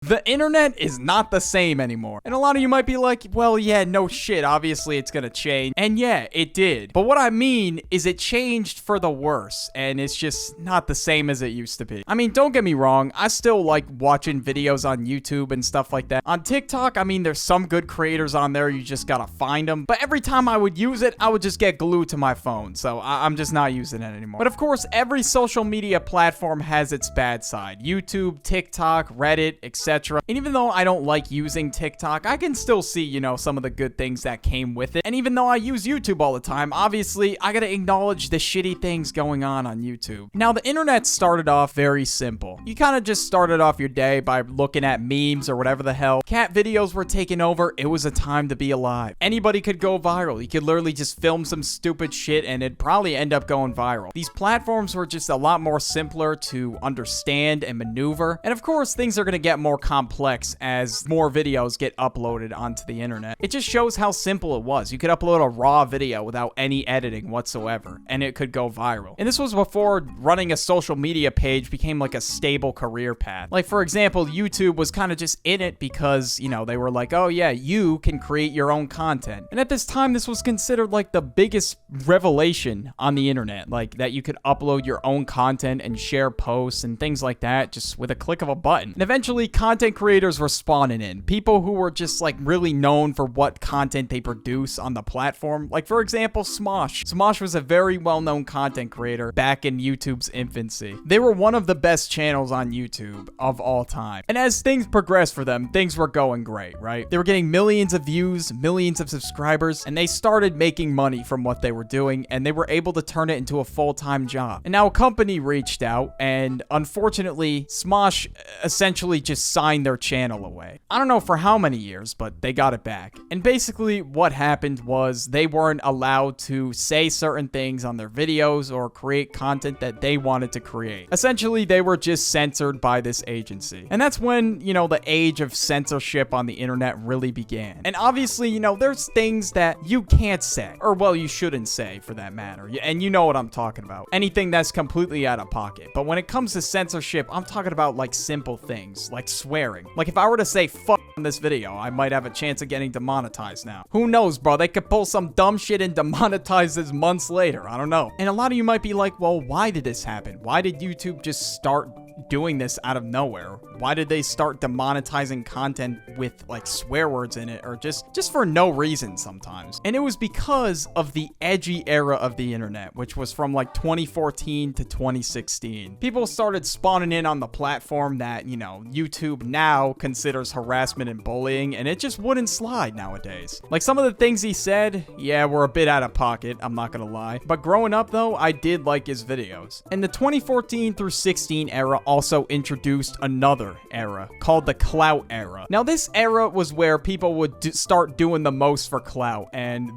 The internet is not the same anymore. And a lot of you might be like, well, yeah, no shit, obviously it's gonna change. And yeah, it did. But what I mean is it changed for the worse, and it's just not the same as it used to be. I mean, don't get me wrong, I still like watching videos on YouTube and stuff like that. On TikTok, I mean, there's some good creators on there, you just gotta find them. But every time I would use it, I would just get glued to my phone, so I'm just not using it anymore. But of course, every social media platform has its bad side. YouTube, TikTok, Reddit, etc. And even though I don't like using TikTok, I can still see, you know, some of the good things that came with it. And even though I use YouTube all the time, obviously, I gotta acknowledge the shitty things going on YouTube. Now, the internet started off very simple. You kind of just started off your day by looking at memes or whatever the hell. Cat videos were taking over. It was a time to be alive. Anybody could go viral. You could literally just film some stupid shit and it'd probably end up going viral. These platforms were just a lot more simpler to understand and maneuver. And of course, things are gonna get more complex as more videos get uploaded onto the internet. It just shows how simple it was. You could upload a raw video without any editing whatsoever, and it could go viral. And this was before running a social media page became like a stable career path. Like, for example, YouTube was kind of just in it because, you know, they were like, oh yeah, you can create your own content. And at this time, this was considered like the biggest revelation on the internet, like that you could upload your own content and share posts and things like that just with a click of a button. And eventually, content creators were spawning in. People who were just like really known for what content they produce on the platform. Like, for example, Smosh. Smosh was a very well-known content creator back in YouTube's infancy. They were one of the best channels on YouTube of all time. And as things progressed for them, things were going great, right? They were getting millions of views, millions of subscribers, and they started making money from what they were doing, and they were able to turn it into a full-time job. And now a company reached out, and unfortunately, Smosh essentially just signed their channel away. I don't know for how many years, but they got it back. And basically what happened was they weren't allowed to say certain things on their videos or create content that they wanted to create. Essentially, they were just censored by this agency. And that's when, you know, the age of censorship on the internet really began. And obviously, you know, there's things that you can't say, or well, you shouldn't say for that matter. And you know what I'm talking about. Anything that's completely out of pocket. But when it comes to censorship, I'm talking about like simple things, like swearing. Like if I were to say fuck in this video, I might have a chance of getting demonetized now. Who knows, bro? They could pull some dumb shit and demonetize this months later. I don't know. And a lot of you might be like, well, why did this happen? Why did YouTube just start doing this out of nowhere? Why did they start demonetizing content with like swear words in it, or just for no reason sometimes? And it was because of the edgy era of the internet, which was from like 2014 to 2016. People started spawning in on the platform that, you know, YouTube now considers harassment and bullying, and it just wouldn't slide nowadays. Like some of the things he said, yeah, were a bit out of pocket, I'm not gonna lie. But growing up though, I did like his videos. And the 2014 through 16 era also introduced another era called the clout era. Now this era was where people would start doing the most for clout, and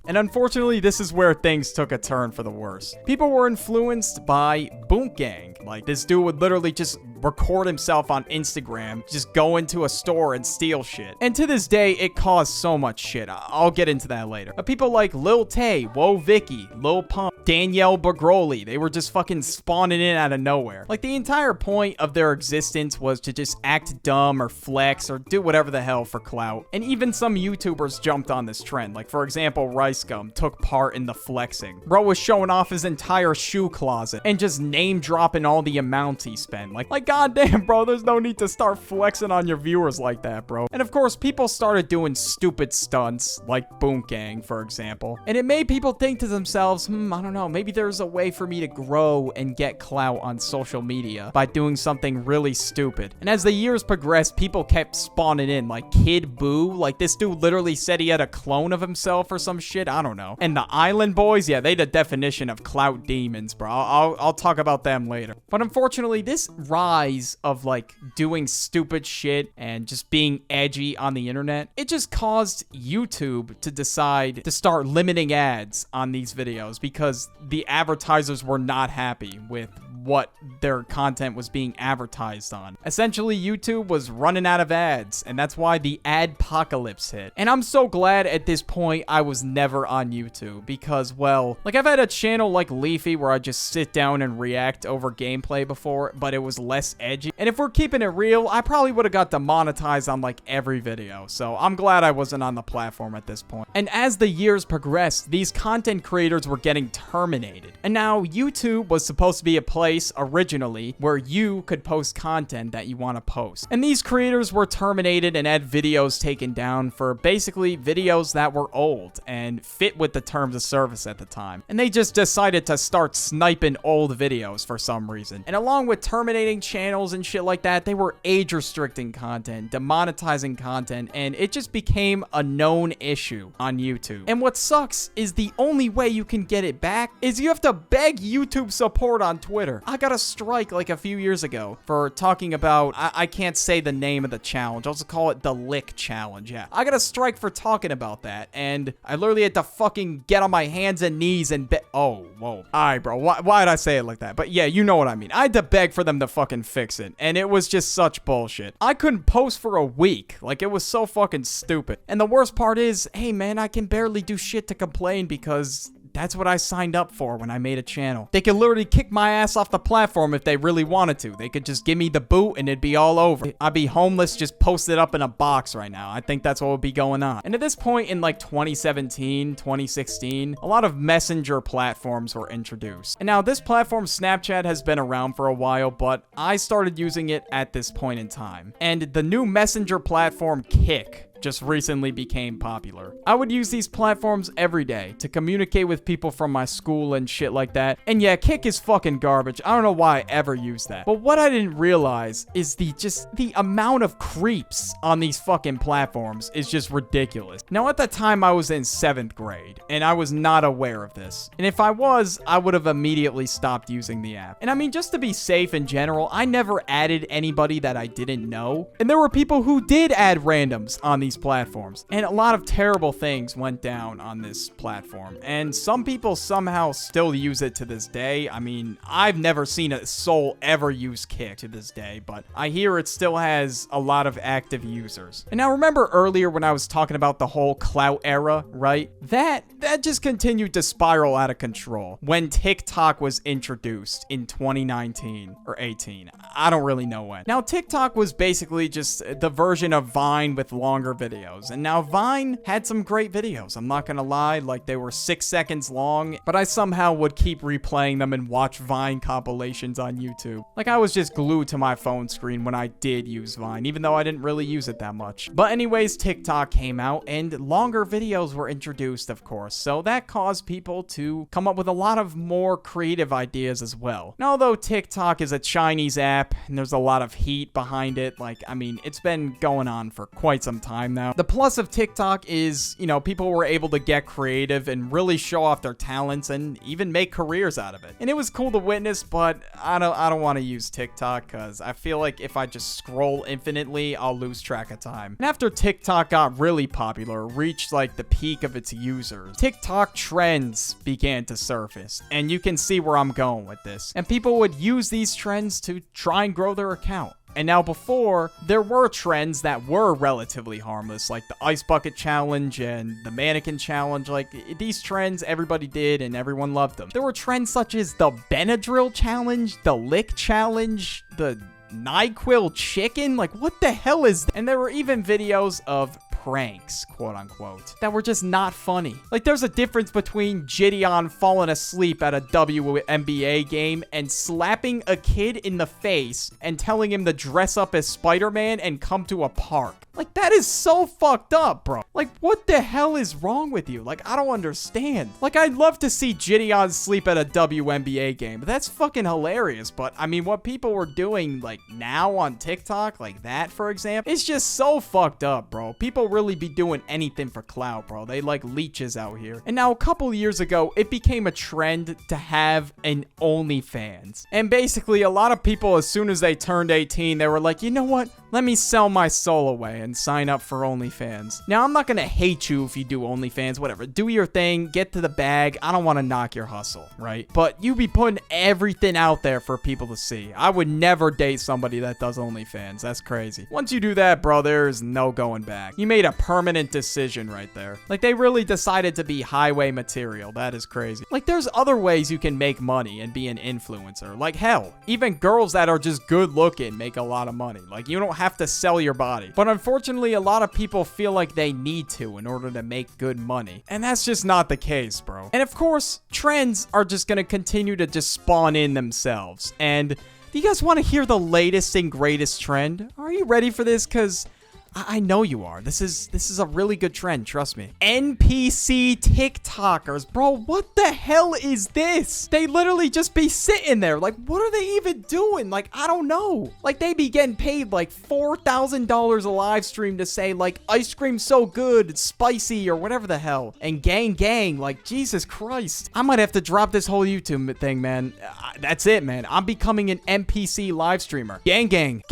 unfortunately this is where things took a turn for the worse. People were influenced by Boonk Gang. Like this dude would literally just record himself on Instagram, just go into a store and steal shit. And to this day, it caused so much shit. I'll get into that later. But people like Lil Tay, Whoa Vicky, Lil Pump, Danielle Bagroli, they were just fucking spawning in out of nowhere. Like the entire point of their existence was to just act dumb or flex or do whatever the hell for clout. And even some YouTubers jumped on this trend. Like for example, Rice Gum took part in the flexing. Bro was showing off his entire shoe closet and just name dropping all the amounts he spent. Like goddamn, bro, there's no need to start flexing on your viewers like that, bro. And of course, people started doing stupid stunts like Boonk Gang, for example. And it made people think to themselves, I don't know, maybe there's a way for me to grow and get clout on social media by doing something really stupid. And as the years progressed, people kept spawning in, like Kid Boo. Like this dude literally said he had a clone of himself or some shit, I don't know. And the Island Boys, yeah, they the definition of clout demons, bro. I'll talk about them later. But unfortunately, this rise of like doing stupid shit and just being edgy on the internet, it just caused YouTube to decide to start limiting ads on these videos because the advertisers were not happy with what their content was being advertised on. Essentially, YouTube was running out of ads, and that's why the adpocalypse hit. And I'm so glad at this point I was never on YouTube because, well, like I've had a channel like Leafy where I just sit down and react over gameplay before, but it was less edgy. And if we're keeping it real, I probably would have got demonetized on like every video. So I'm glad I wasn't on the platform at this point. And as the years progressed, these content creators were getting terminated. And now YouTube was supposed to be a place originally where you could post content that you want to post. And these creators were terminated and had videos taken down for basically videos that were old and fit with the terms of service at the time. And they just decided to start sniping old videos for some reason. And along with terminating channels and shit like that, they were age restricting content, demonetizing content, and it just became a known issue on YouTube. And what sucks is the only way you can get it back is you have to beg YouTube support on Twitter. I got a strike like a few years ago for talking about, I can't say the name of the challenge. I'll just call it the lick challenge. Yeah, I got a strike for talking about that, and I literally had to fucking get on my hands and knees and oh, whoa. Alright, bro, why did I say it like that? But yeah, you know what I mean. I had to beg for them to fucking fix it, and it was just such bullshit. I couldn't post for a week. Like, it was so fucking stupid. And the worst part is, hey man, I can barely do shit to complain because that's what I signed up for when I made a channel. They could literally kick my ass off the platform if they really wanted to. They could just give me the boot and it'd be all over. I'd be homeless, just posted up in a box right now. I think that's what would be going on. And at this point in like 2017, 2016, a lot of messenger platforms were introduced. And now this platform, Snapchat, has been around for a while, but I started using it at this point in time. And the new messenger platform, Kik, just recently became popular. I would use these platforms every day to communicate with people from my school and shit like that. And yeah, Kik is fucking garbage. I don't know why I ever used that. But what I didn't realize is the amount of creeps on these fucking platforms is just ridiculous. Now, at the time, I was in 7th grade, and I was not aware of this. And if I was, I would have immediately stopped using the app. And I mean, just to be safe in general, I never added anybody that I didn't know. And there were people who did add randoms on these platforms, and a lot of terrible things went down on this platform, and some people somehow still use it to this day. I mean, I've never seen a soul ever use Kik to this day, but I hear it still has a lot of active users. And now, remember earlier when I was talking about the whole clout era, right? That just continued to spiral out of control when TikTok was introduced in 2019 or 18. I don't really know when. Now, TikTok was basically just the version of Vine with longer videos. And now Vine had some great videos. I'm not gonna lie, like they were 6 seconds long, but I somehow would keep replaying them and watch Vine compilations on YouTube. Like I was just glued to my phone screen when I did use Vine, even though I didn't really use it that much. But anyways, TikTok came out and longer videos were introduced, of course. So that caused people to come up with a lot of more creative ideas as well. And although TikTok is a Chinese app and there's a lot of heat behind it, like, I mean, it's been going on for quite some time now. The plus of TikTok is, you know, people were able to get creative and really show off their talents and even make careers out of it. And it was cool to witness, but I don't want to use TikTok because I feel like if I just scroll infinitely, I'll lose track of time. And after TikTok got really popular, reached like the peak of its users, TikTok trends began to surface. And you can see where I'm going with this. And people would use these trends to try and grow their account. And now before, there were trends that were relatively harmless, like the ice bucket challenge and the mannequin challenge. Like, these trends everybody did and everyone loved them. There were trends such as the Benadryl challenge, the lick challenge, the NyQuil chicken. Like, what the hell is that? And there were even videos of pranks, quote unquote, that were just not funny. Like, there's a difference between Gideon falling asleep at a WNBA game and slapping a kid in the face and telling him to dress up as Spider-Man and come to a park. Like, that is so fucked up, bro. Like, what the hell is wrong with you? Like, I don't understand. Like, I'd love to see Gideon sleep at a WNBA game. That's fucking hilarious. But, I mean, what people were doing, like, now on TikTok, like that, for example, it's just so fucked up, bro. People really be doing anything for clout, bro. They like leeches out here. And now, a couple years ago, it became a trend to have an OnlyFans. And basically, a lot of people, as soon as they turned 18, they were like, you know what? let me sell my soul away and sign up for OnlyFans. Now, I'm not gonna hate you if you do OnlyFans, whatever. Do your thing, get to the bag. I don't want to knock your hustle, right? But you be putting everything out there for people to see. I would never date somebody that does OnlyFans. That's crazy. Once you do that, bro, there's no going back. You made a permanent decision right there. Like, they really decided to be highway material. That is crazy. Like, there's other ways you can make money and be an influencer. Like, hell, even girls that are just good looking make a lot of money. Like, you don't have to sell your body. But unfortunately, a lot of people feel like they need to in order to make good money. And that's just not the case, bro. And of course, trends are just gonna continue to just spawn in themselves. And do you guys want to hear the latest and greatest trend? Are you ready for this? Because I know you are. This is a really good trend, trust me. NPC TikTokers. Bro, what the hell is this? They literally just be sitting there. Like, what are they even doing? Like, I don't know. Like, they be getting paid like $4,000 a live stream to say, like, ice cream's so good, it's spicy, or whatever the hell. And gang, like, Jesus Christ. I might have to drop this whole YouTube thing, man. That's it, man. I'm becoming an NPC live streamer. Gang.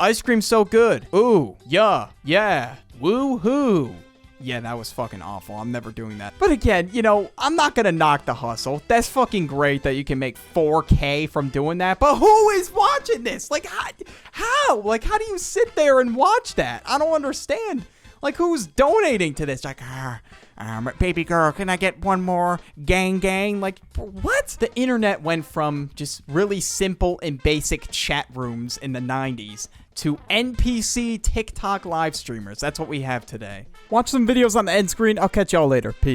Ice cream's so good. Ooh, yeah. Woo-hoo. Yeah, that was fucking awful. I'm never doing that. But again, you know, I'm not gonna knock the hustle. That's fucking great that you can make 4K from doing that. But who is watching this? Like, how? Like, how do you sit there and watch that? I don't understand. Like, who's donating to this? Like, baby girl, can I get one more? Gang. Like, what? The internet went from just really simple and basic chat rooms in the 90s to NPC TikTok live streamers. That's what we have today. Watch some videos on the end screen. I'll catch y'all later. Peace.